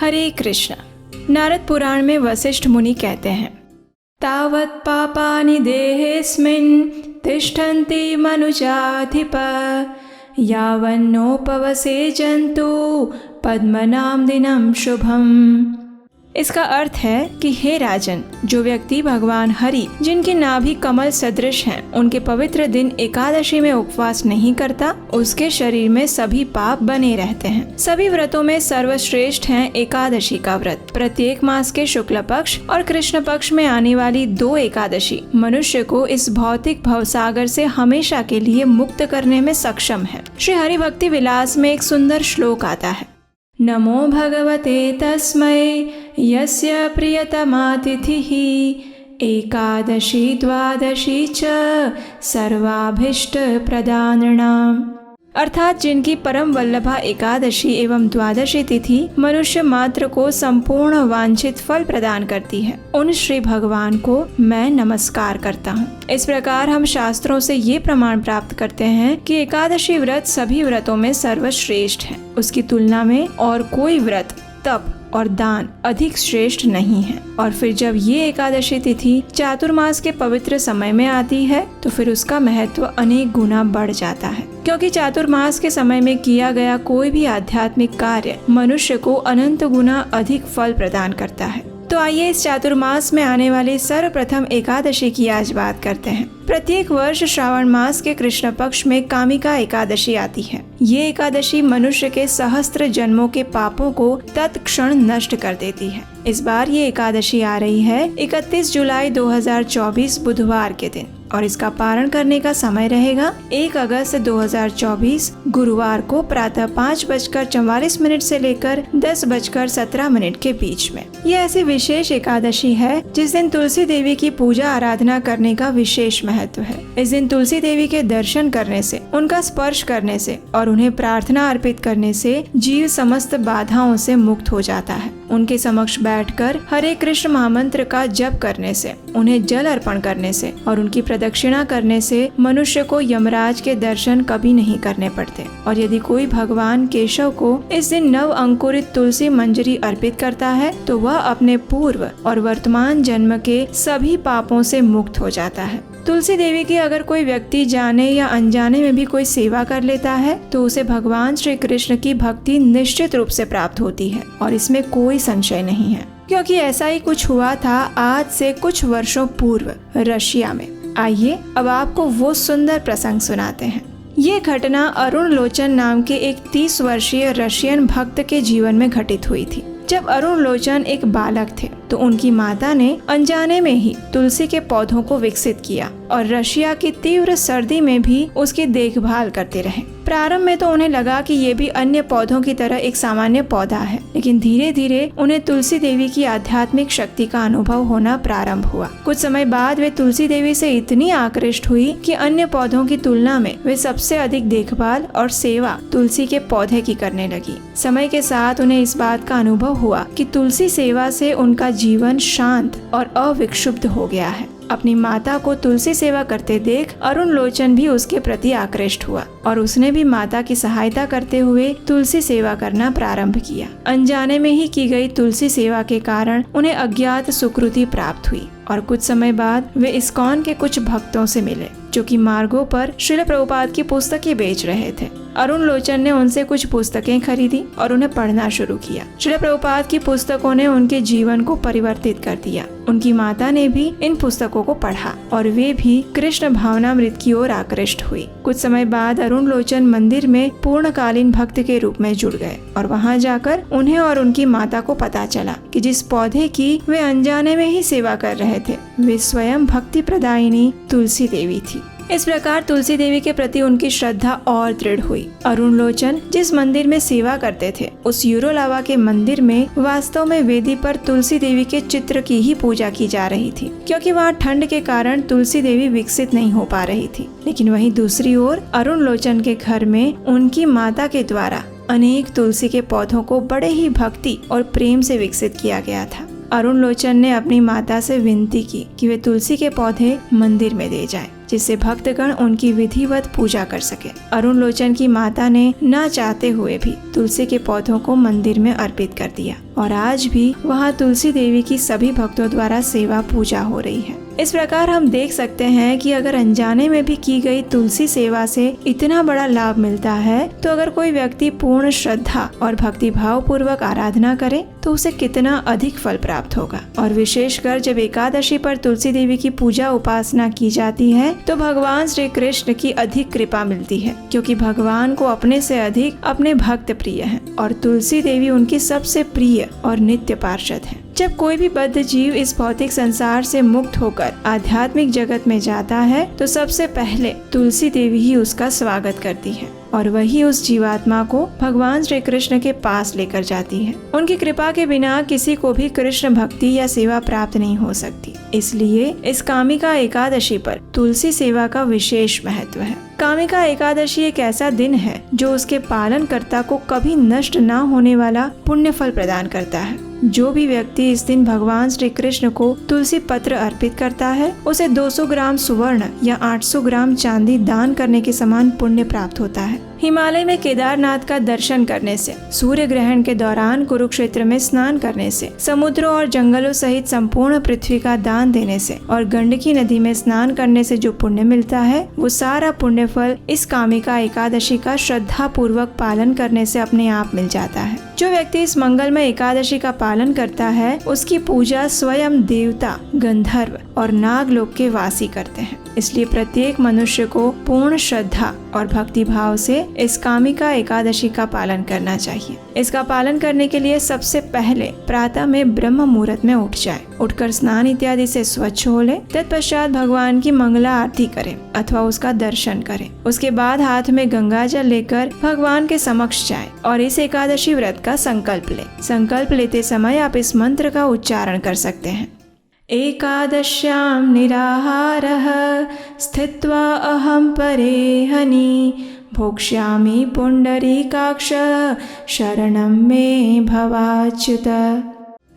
हरे कृष्ण। नारद पुराण में वशिष्ठ मुनि कहते हैं, तावत् पापानि देहेऽस्मिन् तिष्ठन्ति मनुजाधिप यावन्नोपवसे जन्तु पद्मनाम दिनम शुभम। इसका अर्थ है कि हे राजन, जो व्यक्ति भगवान हरि जिनके नाभि कमल सदृश हैं, उनके पवित्र दिन एकादशी में उपवास नहीं करता, उसके शरीर में सभी पाप बने रहते हैं। सभी व्रतों में सर्वश्रेष्ठ है एकादशी का व्रत। प्रत्येक मास के शुक्ल पक्ष और कृष्ण पक्ष में आने वाली 2 एकादशी मनुष्य को इस भौतिक भवसागर से हमेशा के लिए मुक्त करने में सक्षम है। श्री हरि भक्ति विलास में एक सुंदर श्लोक आता है, नमो भगवते तस्मै यस्य प्रियतमातिथिः एकादशी द्वादशी च सर्वाभीष्ट प्रदानणाम्। अर्थात जिनकी परम वल्लभा एकादशी एवं द्वादशी तिथि मनुष्य मात्र को संपूर्ण वांछित फल प्रदान करती है, उन श्री भगवान को मैं नमस्कार करता हूँ। इस प्रकार हम शास्त्रों से ये प्रमाण प्राप्त करते हैं कि एकादशी व्रत सभी व्रतों में सर्वश्रेष्ठ है। उसकी तुलना में और कोई व्रत, तप और दान अधिक श्रेष्ठ नहीं है। और फिर जब ये एकादशी तिथि चातुर्मास के पवित्र समय में आती है तो फिर उसका महत्व अनेक गुना बढ़ जाता है, क्योंकि चातुर्मास के समय में किया गया कोई भी आध्यात्मिक कार्य मनुष्य को अनंत गुना अधिक फल प्रदान करता है। तो आइए इस चातुर्मास में आने वाली सर्वप्रथम एकादशी की आज बात करते हैं। प्रत्येक वर्ष श्रावण मास के कृष्ण पक्ष में कामिका एकादशी आती है। ये एकादशी मनुष्य के सहस्त्र जन्मों के पापों को तत्क्षण नष्ट कर देती है। इस बार ये एकादशी आ रही है 31 जुलाई 2024 बुधवार के दिन, और इसका पारण करने का समय रहेगा 1 अगस्त 2024 गुरुवार को प्रातः 5:44 से लेकर 10:17 के बीच में। यह ऐसी विशेष एकादशी है जिस दिन तुलसी देवी की पूजा आराधना करने का विशेष महत्व है। इस दिन तुलसी देवी के दर्शन करने से, उनका स्पर्श करने से और उन्हें प्रार्थना अर्पित करने से जीव समस्त बाधाओं से मुक्त हो जाता है। उनके समक्ष बैठकर हरे कृष्ण महामंत्र का जप करने से, उन्हें जल अर्पण करने से और उनकी प्रदक्षिणा करने से मनुष्य को यमराज के दर्शन कभी नहीं करने पड़ते। और यदि कोई भगवान केशव को इस दिन नव अंकुरित तुलसी मंजरी अर्पित करता है तो वह अपने पूर्व और वर्तमान जन्म के सभी पापों से मुक्त हो जाता है। तुलसी देवी की अगर कोई व्यक्ति जाने या अनजाने में भी कोई सेवा कर लेता है तो उसे भगवान श्री कृष्ण की भक्ति निश्चित रूप से प्राप्त होती है, और इसमें कोई संशय नहीं है, क्योंकि ऐसा ही कुछ हुआ था आज से कुछ वर्षों पूर्व रशिया में। आइए अब आपको वो सुंदर प्रसंग सुनाते हैं। ये घटना अरुण लोचन नाम के एक 30 वर्षीय रशियन भक्त के जीवन में घटित हुई थी। जब अरुण लोचन एक बालक थे तो उनकी माता ने अनजाने में ही तुलसी के पौधों को विकसित किया और रशिया की तीव्र सर्दी में भी उसकी देखभाल करते रहे। प्रारंभ में तो उन्हें लगा कि ये भी अन्य पौधों की तरह एक सामान्य पौधा है, लेकिन धीरे धीरे उन्हें तुलसी देवी की आध्यात्मिक शक्ति का अनुभव होना प्रारंभ हुआ। कुछ समय बाद वे तुलसी देवी से इतनी आकृष्ट हुई कि अन्य पौधों की तुलना में वे सबसे अधिक देखभाल और सेवा तुलसी के पौधे की करने लगी। समय के साथ उन्हें इस बात का अनुभव हुआ कि तुलसी सेवा से उनका जीवन शांत और अविक्षुब्ध हो गया है। अपनी माता को तुलसी सेवा करते देख अरुण लोचन भी उसके प्रति आकृष्ट हुआ और उसने भी माता की सहायता करते हुए तुलसी सेवा करना प्रारंभ किया। अनजाने में ही की गई तुलसी सेवा के कारण उन्हें अज्ञात सुकृति प्राप्त हुई और कुछ समय बाद वे इस्कॉन के कुछ भक्तों से मिले जो कि मार्गों पर श्रील प्रभुपाद की पुस्तकें बेच रहे थे। अरुण लोचन ने उनसे कुछ पुस्तकें खरीदी और उन्हें पढ़ना शुरू किया। श्रील प्रभुपाद की पुस्तकों ने उनके जीवन को परिवर्तित कर दिया। उनकी माता ने भी इन पुस्तकों को पढ़ा और वे भी कृष्ण भावनामृत की ओर आकृष्ट हुई। कुछ समय बाद अरुण लोचन मंदिर में पूर्णकालीन भक्त के रूप में जुड़ गए और वहां जाकर उन्हें और उनकी माता को पता चला कि जिस पौधे की वे अनजाने में ही सेवा कर रहे थे वे स्वयं भक्ति प्रदायिनी तुलसी देवी थी। इस प्रकार तुलसी देवी के प्रति उनकी श्रद्धा और दृढ़ हुई। अरुण लोचन जिस मंदिर में सेवा करते थे उस यूरोलावा के मंदिर में वास्तव में वेदी पर तुलसी देवी के चित्र की ही पूजा की जा रही थी, क्योंकि वहाँ ठंड के कारण तुलसी देवी विकसित नहीं हो पा रही थी। लेकिन वहीं दूसरी ओर अरुण लोचन के घर में उनकी माता के द्वारा अनेक तुलसी के पौधों को बड़े ही भक्ति और प्रेम से विकसित किया गया था। अरुण लोचन ने अपनी माता से विनती की कि वे तुलसी के पौधे मंदिर में दे जाएं। जिससे भक्तगण उनकी विधिवत पूजा कर सके। अरुण लोचन की माता ने न चाहते हुए भी तुलसी के पौधों को मंदिर में अर्पित कर दिया और आज भी वहाँ तुलसी देवी की सभी भक्तों द्वारा सेवा पूजा हो रही है। इस प्रकार हम देख सकते हैं कि अगर अनजाने में भी की गई तुलसी सेवा से इतना बड़ा लाभ मिलता है, तो अगर कोई व्यक्ति पूर्ण श्रद्धा और भक्ति भाव पूर्वक आराधना करे तो उसे कितना अधिक फल प्राप्त होगा। और विशेषकर जब एकादशी पर तुलसी देवी की पूजा उपासना की जाती है तो भगवान श्री कृष्ण की अधिक कृपा मिलती है, क्योंकि भगवान को अपने से अधिक अपने भक्त प्रिय हैं और तुलसी देवी उनकी सबसे प्रिय और नित्य पार्षद है। जब कोई भी बद्ध जीव इस भौतिक संसार से मुक्त होकर आध्यात्मिक जगत में जाता है तो सबसे पहले तुलसी देवी ही उसका स्वागत करती है और वही उस जीवात्मा को भगवान श्री कृष्ण के पास लेकर जाती है। उनकी कृपा के बिना किसी को भी कृष्ण भक्ति या सेवा प्राप्त नहीं हो सकती। इसलिए इस कामिका एकादशी पर तुलसी सेवा का विशेष महत्व है। कामिका एकादशी एक ऐसा दिन है जो उसके पालन कर्ता को कभी नष्ट न होने वाला पुण्य फल प्रदान करता है। जो भी व्यक्ति इस दिन भगवान श्री कृष्ण को तुलसी पत्र अर्पित करता है उसे 200 ग्राम सुवर्ण या 800 ग्राम चांदी दान करने के समान पुण्य प्राप्त होता है। हिमालय में केदारनाथ का दर्शन करने से, सूर्य ग्रहण के दौरान कुरुक्षेत्र में स्नान करने से, समुद्रों और जंगलों सहित संपूर्ण पृथ्वी का दान देने से और गंडकी नदी में स्नान करने से जो पुण्य मिलता है वो सारा पुण्य फल इस कामिका एकादशी का श्रद्धा पूर्वक पालन करने से अपने आप मिल जाता है। जो व्यक्ति इस मंगलमय एकादशी का पालन करता है उसकी पूजा स्वयं देवता, गंधर्व और नागलोक के वासी करते हैं। इसलिए प्रत्येक मनुष्य को पूर्ण श्रद्धा और भक्ति भाव से इस कामिका एकादशी का पालन करना चाहिए। इसका पालन करने के लिए सबसे पहले प्रातः में ब्रह्म मुहूर्त में उठ जाए, उठकर स्नान इत्यादि से स्वच्छ हो ले। तत्पश्चात भगवान की मंगला आरती करें अथवा उसका दर्शन करें। उसके बाद हाथ में गंगा जल लेकर भगवान के समक्ष जाए और इस एकादशी व्रत का संकल्प ले। संकल्प लेते समय आप इस मंत्र का उच्चारण कर सकते हैं। एकादश्यां निराहारः स्थित्वा अहं परेहनि भोक्ष्यामि पुंडरीकाक्ष शरणं मे भवाच्युत।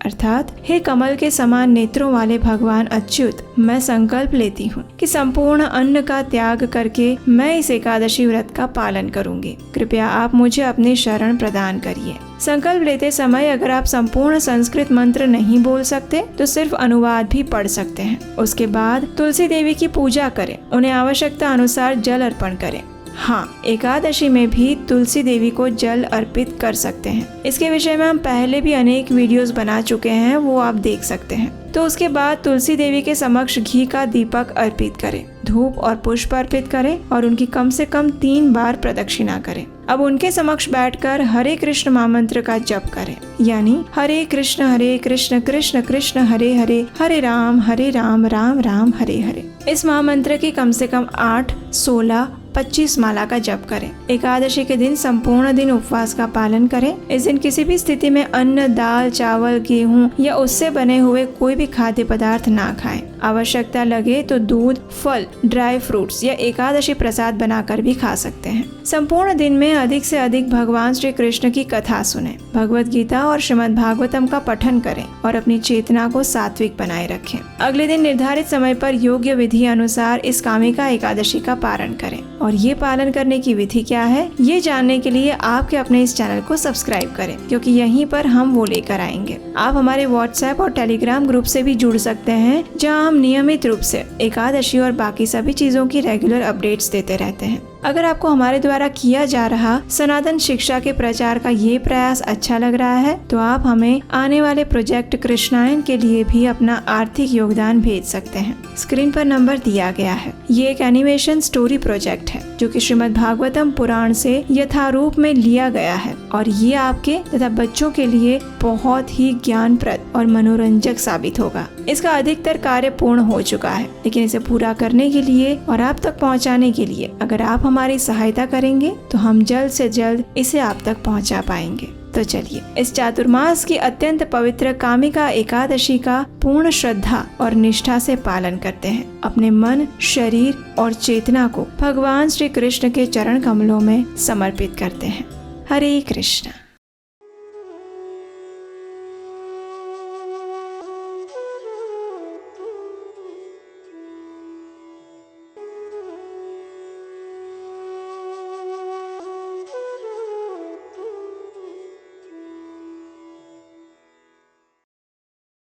अर्थात हे कमल के समान नेत्रों वाले भगवान अच्युत, मैं संकल्प लेती हूँ कि संपूर्ण अन्न का त्याग करके मैं इस एकादशी व्रत का पालन करूंगी। कृपया आप मुझे अपनी शरण प्रदान करिए। संकल्प लेते समय अगर आप संपूर्ण संस्कृत मंत्र नहीं बोल सकते तो सिर्फ अनुवाद भी पढ़ सकते हैं। उसके बाद तुलसी देवी की पूजा करें, उन्हें आवश्यकता अनुसार जल अर्पण करें। हाँ, एकादशी में भी तुलसी देवी को जल अर्पित कर सकते हैं। इसके विषय में हम पहले भी अनेक वीडियोस बना चुके हैं, वो आप देख सकते हैं। तो उसके बाद तुलसी देवी के समक्ष घी का दीपक अर्पित करें, धूप और पुष्प अर्पित करें और उनकी कम से कम 3 बार प्रदक्षिणा करें। अब उनके समक्ष बैठकर हरे कृष्ण महामंत्र का जप करें, यानी हरे कृष्ण कृष्ण कृष्ण हरे हरे, हरे राम राम राम हरे हरे। इस महामंत्र की कम से कम 8, 16, 25 माला का जप करें। एकादशी के दिन संपूर्ण दिन उपवास का पालन करें। इस दिन किसी भी स्थिति में अन्न, दाल, चावल, गेहूं या उससे बने हुए कोई भी खाद्य पदार्थ ना खाएं। आवश्यकता लगे तो दूध, फल, ड्राई फ्रूट्स या एकादशी प्रसाद बनाकर भी खा सकते हैं। संपूर्ण दिन में अधिक से अधिक भगवान श्री कृष्ण की कथा सुनें, भगवत गीता और श्रीमद् भागवतम का पठन करें और अपनी चेतना को सात्विक बनाए रखें। अगले दिन निर्धारित समय पर योग्य विधि अनुसार इस कामिका एकादशी का पालन करें। और ये पालन करने की विधि क्या है, ये जानने के लिए आपके अपने इस चैनल को सब्सक्राइब करें, क्योंकि यहीं पर हम वो लेकर आएंगे। आप हमारे व्हाट्सएप और टेलीग्राम ग्रुप से भी जुड़ सकते हैं, जहां हम नियमित रूप से एकादशी और बाकी सभी चीजों की रेगुलर अपडेट्स देते रहते हैं। अगर आपको हमारे द्वारा किया जा रहा सनातन शिक्षा के प्रचार का ये प्रयास अच्छा लग रहा है तो आप हमें आने वाले प्रोजेक्ट कृष्णायन के लिए भी अपना आर्थिक योगदान भेज सकते हैं। स्क्रीन पर नंबर दिया गया है। ये एक एनिमेशन स्टोरी प्रोजेक्ट है जो कि श्रीमद् भागवतम पुराण से यथारूप में लिया गया है और ये आपके तथा बच्चों के लिए बहुत ही ज्ञानप्रद और मनोरंजक साबित होगा। इसका अधिकतर कार्य पूर्ण हो चुका है, लेकिन इसे पूरा करने के लिए और आप तक पहुंचाने के लिए अगर आप हमारी सहायता करेंगे तो हम जल्द से जल्द इसे आप तक पहुंचा पाएंगे। तो चलिए इस चातुर्मास की अत्यंत पवित्र कामिका एकादशी का पूर्ण श्रद्धा और निष्ठा से पालन करते हैं। अपने मन, शरीर और चेतना को भगवान श्री कृष्ण के चरण कमलों में समर्पित करते हैं। हरे कृष्ण।